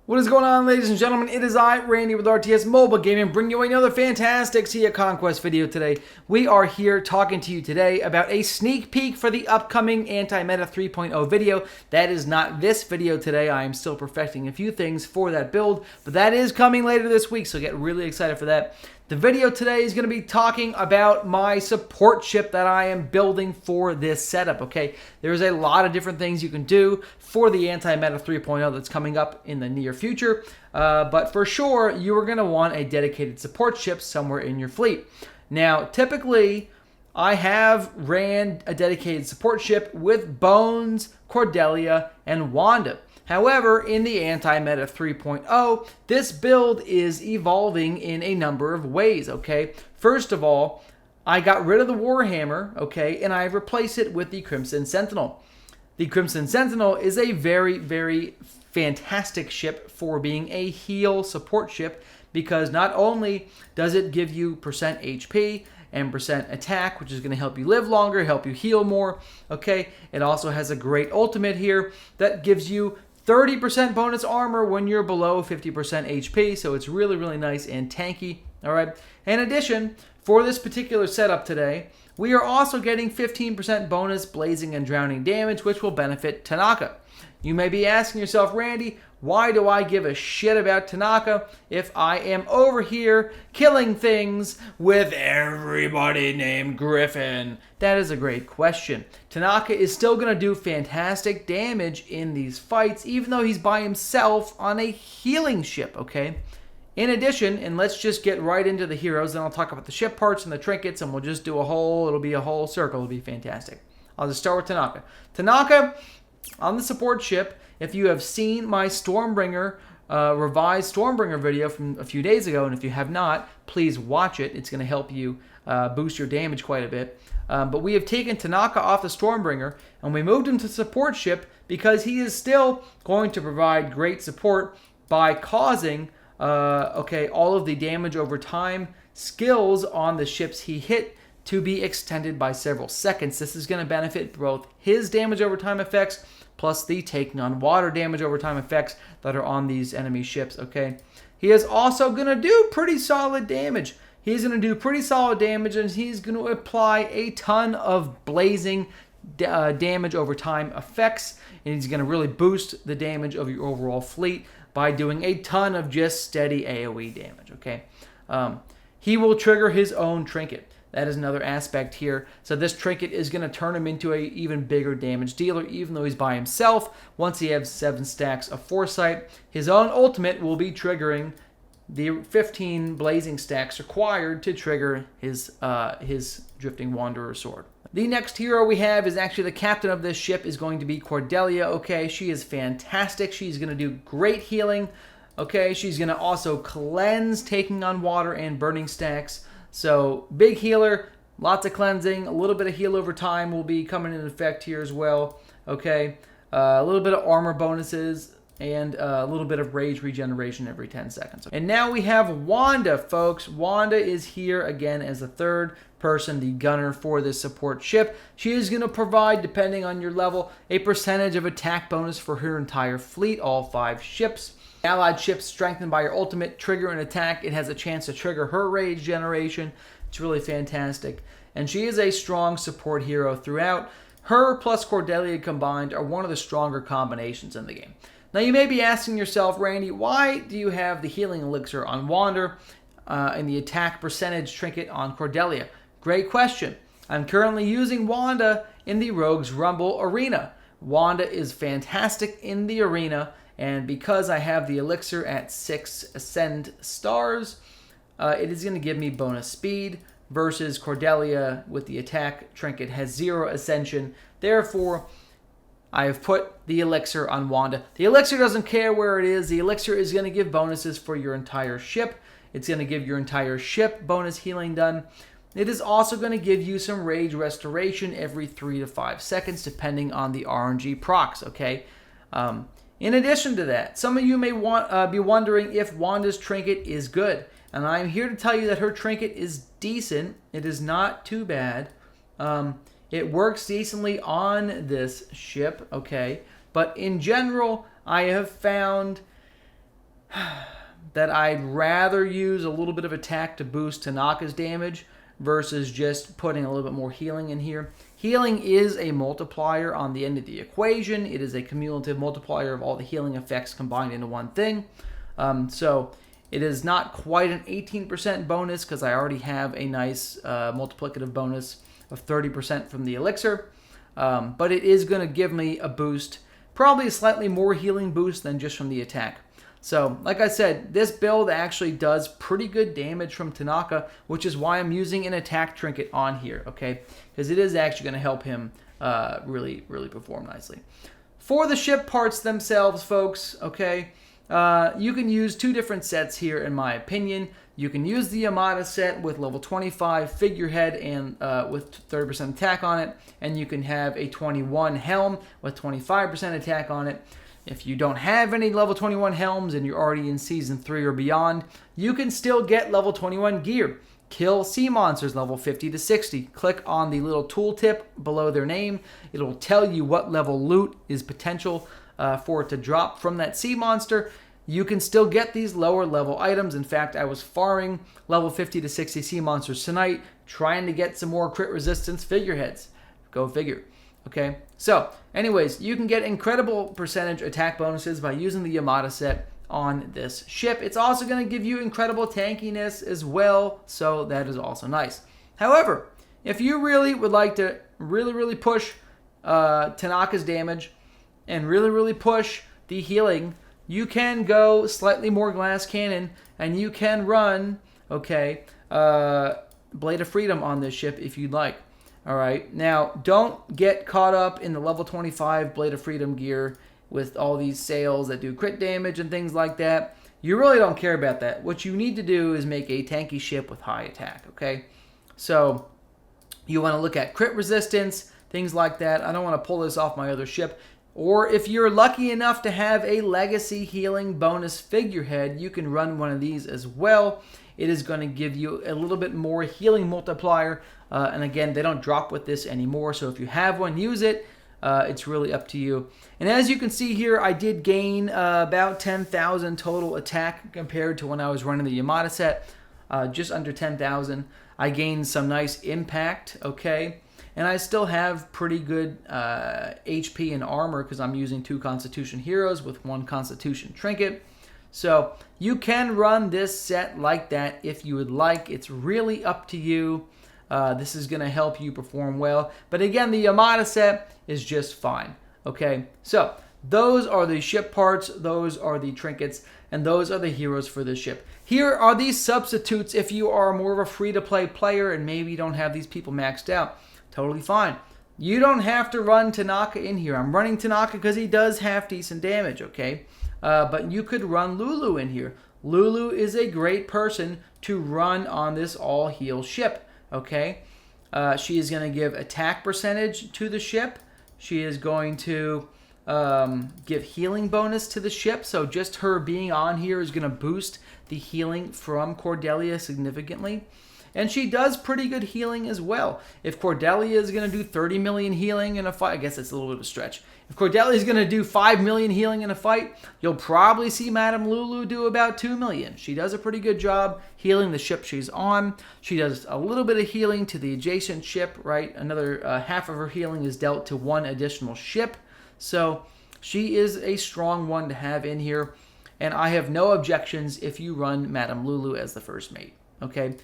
What is going on, ladies and gentlemen? It is I, Randy, with RTS Mobile Gaming, bringing you another fantastic Sea of Conquest video today. We are here talking to you today about a sneak peek for the upcoming Anti-Meta 3.0 video. That is not this video today. I am still perfecting a few things for that build, but that is coming later this week, so get really excited for that. The video today is going to be talking about my support ship that I am building for this setup, okay? There's a lot of different things you can do for the Anti-Meta 3.0 that's coming up in the near future, but for sure, you are going to want a dedicated support ship somewhere in your fleet. Now, typically, I have ran a dedicated support ship with Bones, Cordelia, and Wanda. However, in the Anti-Meta 3.0, this build is evolving in a number of ways, okay? First of all, I got rid of the Warhammer, okay, and I replaced it with the Crimson Sentinel. The Crimson Sentinel is a very, very fantastic ship for being a heal support ship because not only does it give you percent HP and percent attack, which is going to help you live longer, help you heal more, okay? It also has a great ultimate here that gives you 30% bonus armor when you're below 50% HP, so it's really, really nice and tanky, all right? In addition, for this particular setup today, we are also getting 15% bonus blazing and drowning damage, which will benefit Tanaka. You may be asking yourself, Randy, why do I give a shit about Tanaka if I am over here killing things with everybody named Griffin? That is a great question. Tanaka is still going to do fantastic damage in these fights, even though he's by himself on a healing ship, okay? In addition, and let's just get right into the heroes, then I'll talk about the ship parts and the trinkets, and we'll just do it'll be a whole circle, it'll be fantastic. I'll just start with Tanaka. Tanaka, on the support ship, if you have seen my Stormbringer, revised Stormbringer video from a few days ago, and if you have not, please watch it. It's going to help you boost your damage quite a bit. But we have taken Tanaka off the Stormbringer, and we moved him to support ship because he is still going to provide great support by causing all of the damage over time skills on the ships he hit to be extended by several seconds. This is going to benefit both his damage over time effects plus the taking on water damage over time effects that are on these enemy ships, okay? He is also going to do pretty solid damage. He's going to do pretty solid damage, and he's going to apply a ton of blazing damage over time effects, and he's going to really boost the damage of your overall fleet by doing a ton of just steady AoE damage, okay? He will trigger his own trinket. That is another aspect here. So this trinket is going to turn him into an even bigger damage dealer, even though he's by himself. Once he has 7 stacks of foresight, his own ultimate will be triggering the 15 blazing stacks required to trigger his Drifting Wanderer sword. The next hero we have is actually the captain of this ship is going to be Cordelia, okay? She is fantastic. She's going to do great healing, okay? She's going to also cleanse, taking on water and burning stacks. So, big healer, lots of cleansing, a little bit of heal over time will be coming into effect here as well, okay? A little bit of armor bonuses, and a little bit of rage regeneration every 10 seconds. And now we have Wanda, folks. Wanda is here again as the third person, the gunner for this support ship. She is going to provide, depending on your level, a percentage of attack bonus for her entire fleet, all 5 ships. Allied ships strengthened by your ultimate trigger an attack. It has a chance to trigger her rage generation. It's really fantastic. And she is a strong support hero throughout. Her plus Cordelia combined are one of the stronger combinations in the game. Now you may be asking yourself, Randy, why do you have the healing elixir on Wander and the attack percentage trinket on Cordelia? Great question. I'm currently using Wanda in the Rogue's Rumble arena. Wanda is fantastic in the arena, and because I have the elixir at 6 Ascend stars, it is going to give me bonus speed, versus Cordelia with the attack trinket has 0 ascension. Therefore, I have put the elixir on Wanda. The elixir doesn't care where it is. The elixir is going to give bonuses for your entire ship. It's going to give your entire ship bonus healing done. It is also going to give you some rage restoration every 3 to 5 seconds, depending on the RNG procs, okay? In addition to that, some of you may be wondering if Wanda's trinket is good. And I'm here to tell you that her trinket is decent. It is not too bad. It works decently on this ship, okay? But in general, I have found that I'd rather use a little bit of attack to boost Tanaka's damage versus just putting a little bit more healing in here. Healing is a multiplier on the end of the equation. It is a cumulative multiplier of all the healing effects combined into one thing. So it is not quite an 18% bonus because I already have a nice multiplicative bonus of 30% from the elixir. But it is going to give me a boost, probably a slightly more healing boost than just from the attack. So, like I said, this build actually does pretty good damage from Tanaka, which is why I'm using an attack trinket on here, okay? Because it is actually going to help him really perform nicely. For the ship parts themselves, folks, okay, you can use two different sets here, in my opinion. You can use the Yamada set with level 25 figurehead and with 30% attack on it, and you can have a 21 helm with 25% attack on it. If you don't have any level 21 helms and you're already in Season 3 or beyond, you can still get level 21 gear. Kill sea monsters level 50 to 60. Click on the little tooltip below their name. It'll tell you what level loot is potential for it to drop from that sea monster. You can still get these lower level items. In fact, I was farming level 50 to 60 sea monsters tonight, trying to get some more crit resistance figureheads. Go figure. Okay, so anyways, you can get incredible percentage attack bonuses by using the Yamada set on this ship. It's also going to give you incredible tankiness as well, so that is also nice. However, if you really would like to really push Tanaka's damage and really push the healing, you can go slightly more glass cannon and you can run, okay, Blade of Freedom on this ship if you'd like. All right, now don't get caught up in the level 25 Blade of Freedom gear with all these sails that do crit damage and things like that. You really don't care about that. What you need to do is make a tanky ship with high attack, okay? So you want to look at crit resistance, things like that. I don't want to pull this off my other ship. Or if you're lucky enough to have a legacy healing bonus figurehead, you can run one of these as well. It is going to give you a little bit more healing multiplier. And again, they don't drop with this anymore. So if you have one, use it. It's really up to you. And as you can see here, I did gain about 10,000 total attack compared to when I was running the Yamada set. Just under 10,000. I gained some nice impact, okay? And I still have pretty good HP and armor because I'm using 2 Constitution Heroes with 1 Constitution Trinket. So you can run this set like that if you would like. It's really up to you. This is going to help you perform well. But again, the Yamada set is just fine. Okay, so those are the ship parts, those are the trinkets, and those are the heroes for the ship. Here are these substitutes if you are more of a free-to-play player and maybe you don't have these people maxed out. Totally fine. You don't have to run Tanaka in here. I'm running Tanaka because he does have decent damage, okay? But you could run Lulu in here. Lulu is a great person to run on this all-heal ship, okay? She is going to give attack percentage to the ship. She is going to give healing bonus to the ship. So just her being on here is going to boost the healing from Cordelia significantly. And she does pretty good healing as well. If Cordelia is going to do 30 million healing in a fight, I guess it's a little bit of a stretch. If Cordelia is going to do 5 million healing in a fight, you'll probably see Madame Lulu do about 2 million. She does a pretty good job healing the ship she's on. She does a little bit of healing to the adjacent ship, right? Another half of her healing is dealt to 1 additional ship. So she is a strong one to have in here. And I have no objections if you run Madame Lulu as the first mate, okay?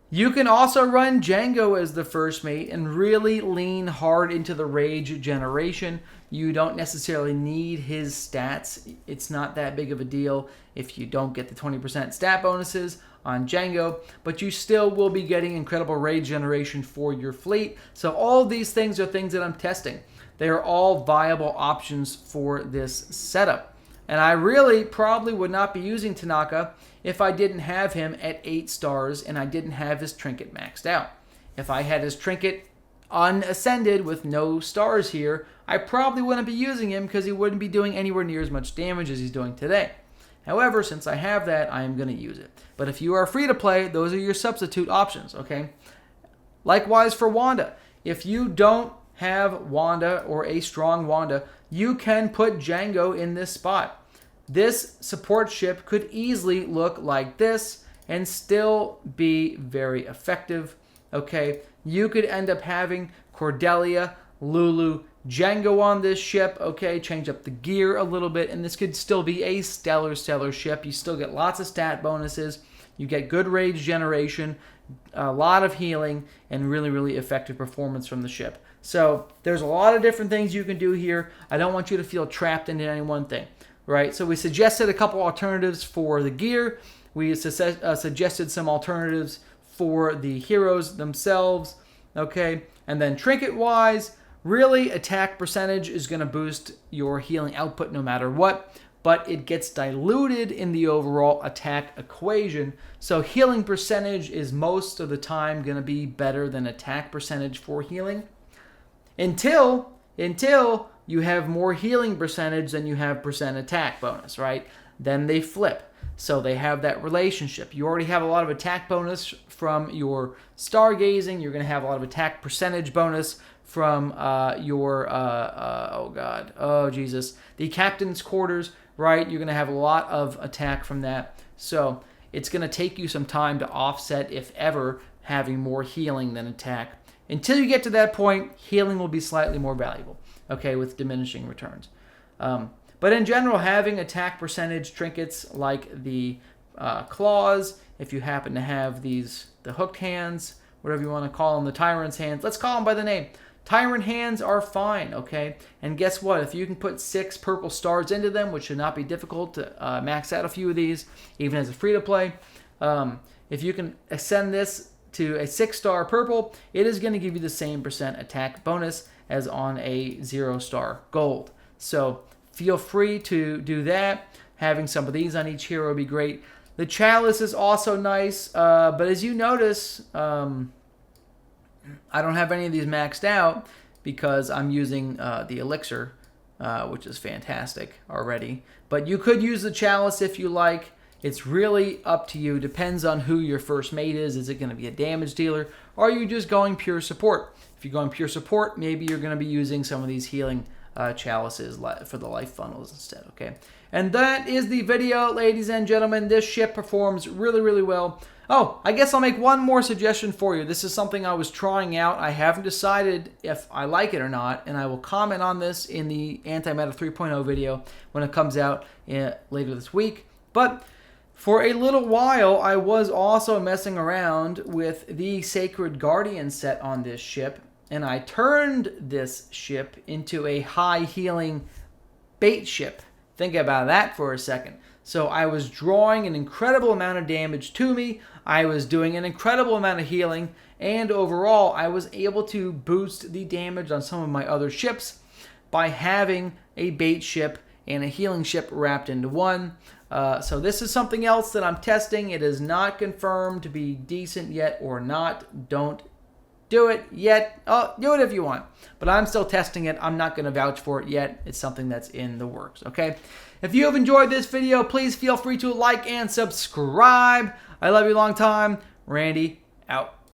You can also run Django as the first mate and really lean hard into the rage generation. You don't necessarily need his stats. It's not that big of a deal if you don't get the 20% stat bonuses on Django, but you still will be getting incredible rage generation for your fleet. So all of these things are things that I'm testing. They are all viable options for this setup. And I really probably would not be using Tanaka if I didn't have him at 8 stars and I didn't have his trinket maxed out. If I had his trinket unascended with no stars here, I probably wouldn't be using him because he wouldn't be doing anywhere near as much damage as he's doing today. However, since I have that, I am going to use it. But if you are free to play, those are your substitute options, okay? Likewise for Wanda. If you don't have Wanda or a strong Wanda, you can put Django in this spot. this support ship could easily look like this and still be very effective. Okay, you could end up having Cordelia, Lulu, Django on this ship. Okay, change up the gear a little bit, and this could still be a stellar ship. You still get lots of stat bonuses. You get good rage generation, a lot of healing, and really effective performance from the ship. So there's a lot of different things you can do here. I don't want you to feel trapped into any one thing, right? So we suggested a couple alternatives for the gear. We suggested some alternatives for the heroes themselves, okay? And then trinket-wise, really attack percentage is going to boost your healing output no matter what, but it gets diluted in the overall attack equation. So healing percentage is most of the time going to be better than attack percentage for healing until you have more healing percentage than you have percent attack bonus, right? Then they flip. So they have that relationship. You already have a lot of attack bonus from your stargazing. You're going to have a lot of attack percentage bonus from the captain's quarters, right? You're going to have a lot of attack from that. So it's going to take you some time to offset, if ever, having more healing than attack. Until you get to that point, healing will be slightly more valuable, okay, with diminishing returns. But in general, having attack percentage trinkets like the claws, if you happen to have the hooked hands, whatever you want to call them, the tyrant's hands, let's call them by the name. Tyrant hands are fine, okay? And guess what? If you can put 6 purple stars into them, which should not be difficult to max out a few of these, even as a free-to-play, if you can ascend this to a 6-star purple, it is going to give you the same percent attack bonus as on a 0-star gold. So feel free to do that. Having some of these on each hero would be great. The chalice is also nice, but as you notice, I don't have any of these maxed out because I'm using the elixir, which is fantastic already. But you could use the chalice if you like. It's really up to you. Depends on who your first mate is. Is it going to be a damage dealer, or are you just going pure support? If you're going pure support, maybe you're going to be using some of these healing chalices for the life funnels instead, okay? And that is the video, ladies and gentlemen. This ship performs really well. Oh, I guess I'll make one more suggestion for you. This is something I was trying out. I haven't decided if I like it or not, and I will comment on this in the Anti-Meta 3.0 video when it comes out later this week. But for a little while, I was also messing around with the Sacred Guardian set on this ship, and I turned this ship into a high healing bait ship. Think about that for a second. So I was drawing an incredible amount of damage to me, I was doing an incredible amount of healing, and overall I was able to boost the damage on some of my other ships by having a bait ship and a healing ship wrapped into one. So this is something else that I'm testing. It is not confirmed to be decent yet or not. Don't do it yet. Oh, do it if you want. But I'm still testing it. I'm not going to vouch for it yet. It's something that's in the works, okay? If you have enjoyed this video, please feel free to like and subscribe. I love you long time. Randy, out.